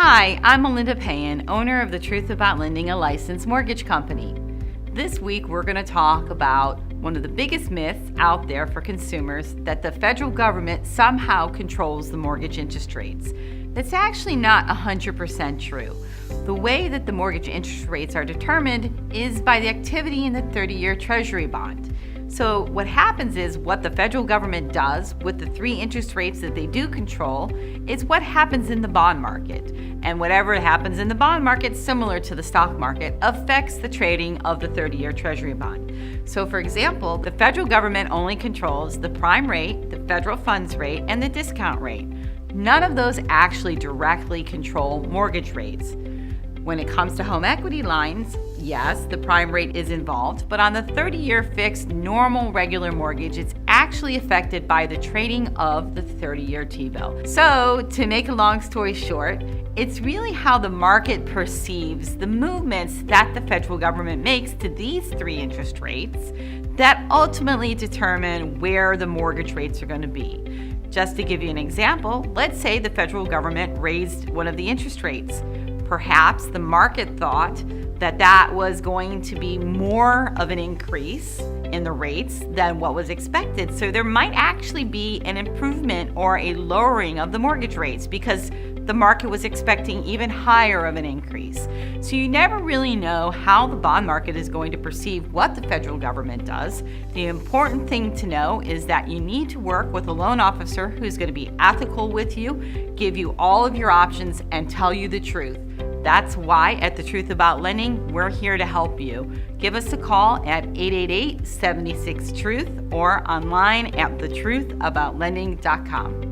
Hi, I'm Melinda Payan, owner of The Truth About Lending, a licensed mortgage company. This week we're going to talk about one of the biggest myths out there for consumers, that the federal government somehow controls the mortgage interest rates. That's actually not 100% true. The way that the mortgage interest rates are determined is by the activity in the 30-year Treasury bond. So what happens is, what the federal government does with the three interest rates that they do control is what happens in the bond market. And whatever happens in the bond market, similar to the stock market, affects the trading of the 30-year Treasury bond. So for example, the federal government only controls the prime rate, the federal funds rate, and the discount rate. None of those actually directly control mortgage rates. When it comes to home equity lines, yes, the prime rate is involved, but on the 30-year fixed normal regular mortgage, it's actually affected by the trading of the 30-year T-bill. So to make a long story short, it's really how the market perceives the movements that the federal government makes to these three interest rates that ultimately determine where the mortgage rates are going to be. Just to give you an example, let's say the federal government raised one of the interest rates. Perhaps the market thought that that was going to be more of an increase in the rates than what was expected. So there might actually be an improvement or a lowering of the mortgage rates because the market was expecting even higher of an increase. So you never really know how the bond market is going to perceive what the federal government does. The important thing to know is that you need to work with a loan officer who's going to be ethical with you, give you all of your options, and tell you the truth. That's why at The Truth About Lending, we're here to help you. Give us a call at 888-76-TRUTH or online at thetruthaboutlending.com.